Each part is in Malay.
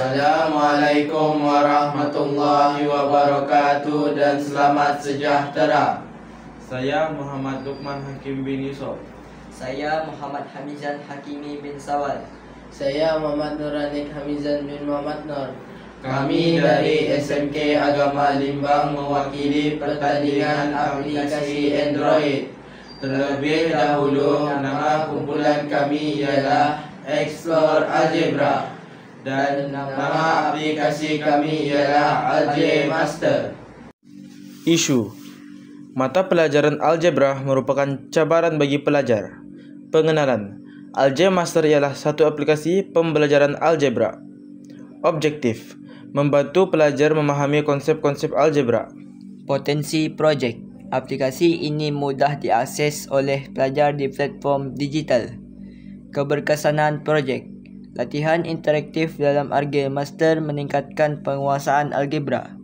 Assalamualaikum warahmatullahi wabarakatuh dan selamat sejahtera. Saya Muhammad Luqman Hakim bin Yusuf. Saya Muhammad Hamizan Hakimi bin Sawal. Saya Muhammad Nuranik Hamizan bin Muhammad Nur. Kami dari SMK Agama Limbang mewakili pertandingan aplikasi Android. Terlebih dahulu, nama kumpulan kami ialah Explore Algebra dan nama aplikasi kami ialah Algebra Master. Isu: mata pelajaran algebra merupakan cabaran bagi pelajar. Pengenalan: Algebra Master ialah satu aplikasi pembelajaran algebra. Objektif: membantu pelajar memahami konsep-konsep algebra. Potensi projek: aplikasi ini mudah diakses oleh pelajar di platform digital. Keberkesanan projek: latihan interaktif dalam Algebra Master meningkatkan penguasaan algebra.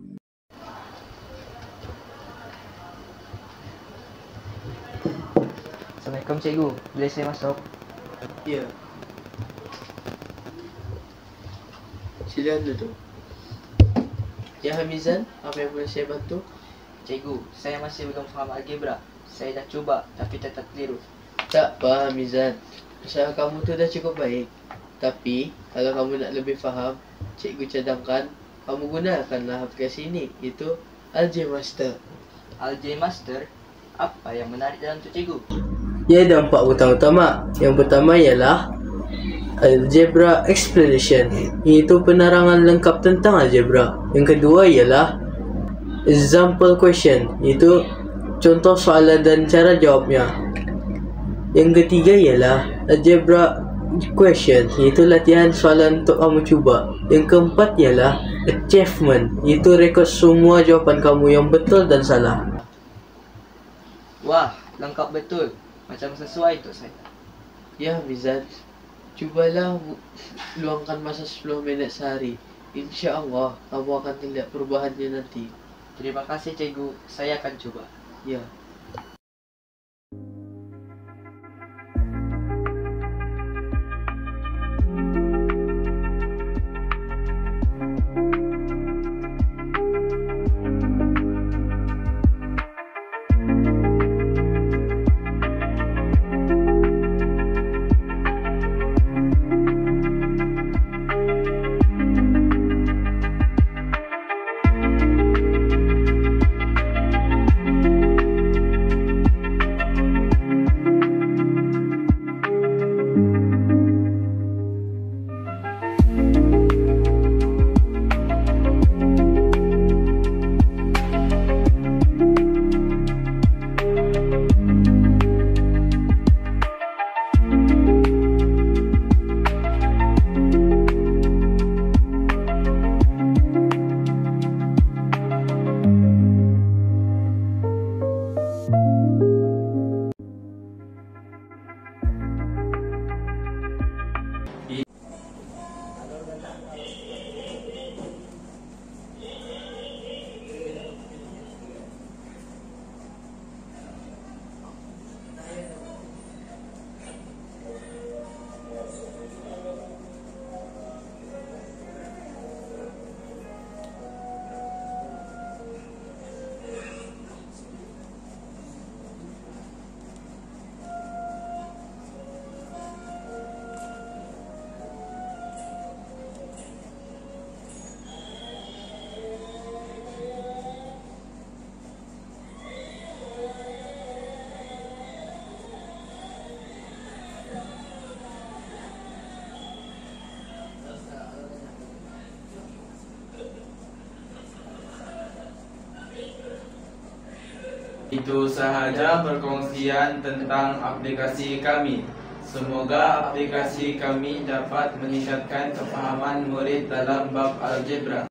Assalamualaikum cikgu, boleh saya masuk? Ya. Silakan duduk. Ya Hamizan, apa yang boleh saya bantu? Cikgu, saya masih belum faham algebra. Saya dah cuba tapi tetap keliru. Tak apa Hamizan, usaha kamu tu dah cukup baik. Tapi kalau kamu nak lebih faham, cikgu cadangkan kamu gunakanlah aplikasi ini, iaitu Algebra Master. Algebra Master? Apa yang menarik dalam tu cikgu? Ia ada 4 butang utama. Yang pertama ialah Algebra Explanation, iaitu penerangan lengkap tentang algebra. Yang kedua ialah Example Question, iaitu contoh soalan dan cara jawabnya. Yang ketiga ialah Algebra Question, iaitu latihan soalan untuk kamu cuba. Yang keempat ialah Achievement, iaitu rekod semua jawapan kamu yang betul dan salah. Wah, lengkap betul. Macam sesuai untuk saya. Ya Mizan, cubalah luangkan masa 10 minit sehari. InsyaAllah kamu akan terlihat perubahannya nanti. Terima kasih cikgu, saya akan cuba. Ya. Itu sahaja perkongsian tentang aplikasi kami. Semoga aplikasi kami dapat meningkatkan kefahaman murid dalam bab algebra.